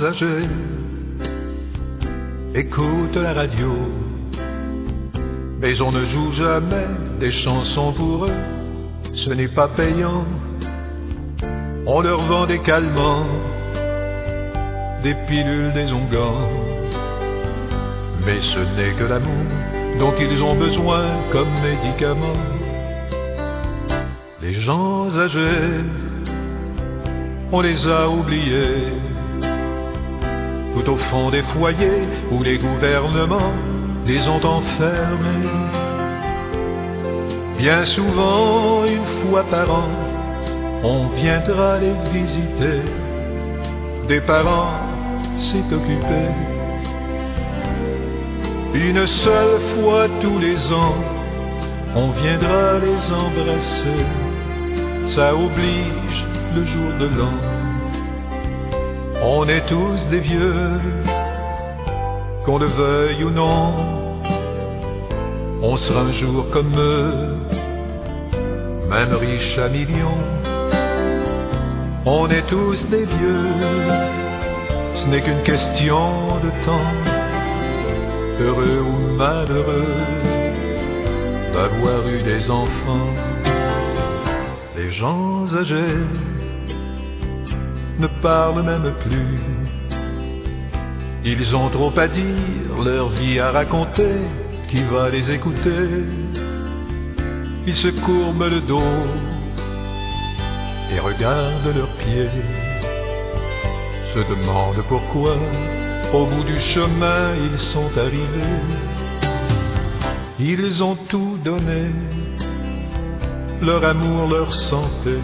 âgés écoutent la radio, mais on ne joue jamais des chansons pour eux, ce n'est pas payant. On leur vend des calmants, des pilules, des onguents, mais ce n'est que l'amour dont ils ont besoin comme médicament. Les gens âgés, on les a oubliés, tout au fond des foyers où les gouvernements les ont enfermés. Bien souvent, une fois par an, on viendra les visiter. Des parents s'est occupé. Une seule fois tous les ans, on viendra les embrasser. Ça oblige le jour de l'an. On est tous des vieux, qu'on le veuille ou non. On sera un jour comme eux, même riche à millions. On est tous des vieux, ce n'est qu'une question de temps, heureux ou malheureux, d'avoir eu des enfants. Les gens âgés ne parlent même plus. Ils ont trop à dire, leur vie à raconter, qui va les écouter? Ils se courbent le dos et regardent leurs pieds, se demandent pourquoi au bout du chemin ils sont arrivés. Ils ont tout donné, leur amour, leur santé,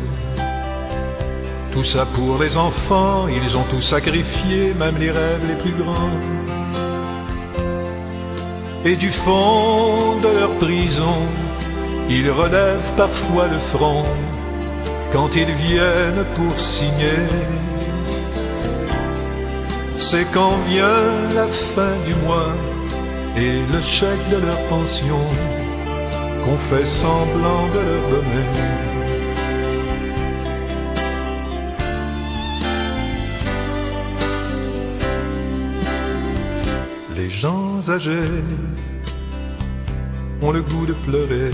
tout ça pour les enfants. Ils ont tout sacrifié, même les rêves les plus grands. Et du fond de leur prison, ils relèvent parfois le front quand ils viennent pour signer. C'est quand vient la fin du mois et le chèque de leur pension qu'on fait semblant de leur donner. Les gens âgés ont le goût de pleurer,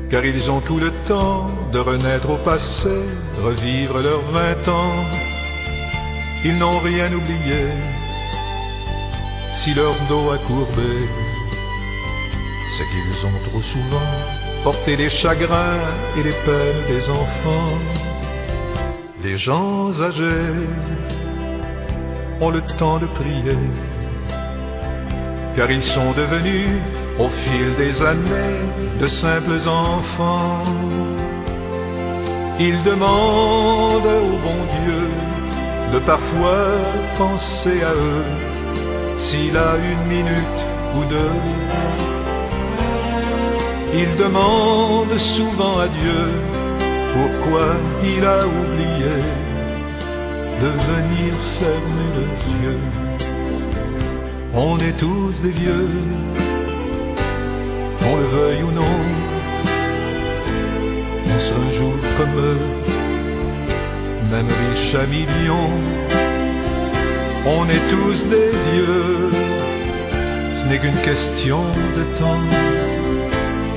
car ils ont tout le temps de renaître au passé, revivre leurs 20 ans. Ils n'ont rien oublié, si leur dos a courbé, c'est qu'ils ont trop souvent porté les chagrins et les peines des enfants. Les gens âgés ont le temps de prier, car ils sont devenus, au fil des années, de simples enfants. Ils demandent au bon Dieu de parfois penser à eux, s'il a une minute ou deux. Ils demandent souvent à Dieu pourquoi il a oublié de venir fermer les yeux. On est tous des vieux, qu'on le veuille ou non. On sera un jour comme eux, même riches à millions. On est tous des vieux, ce n'est qu'une question de temps.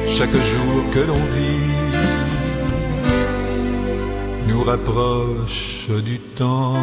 Chaque jour que l'on vit nous rapproche du temps.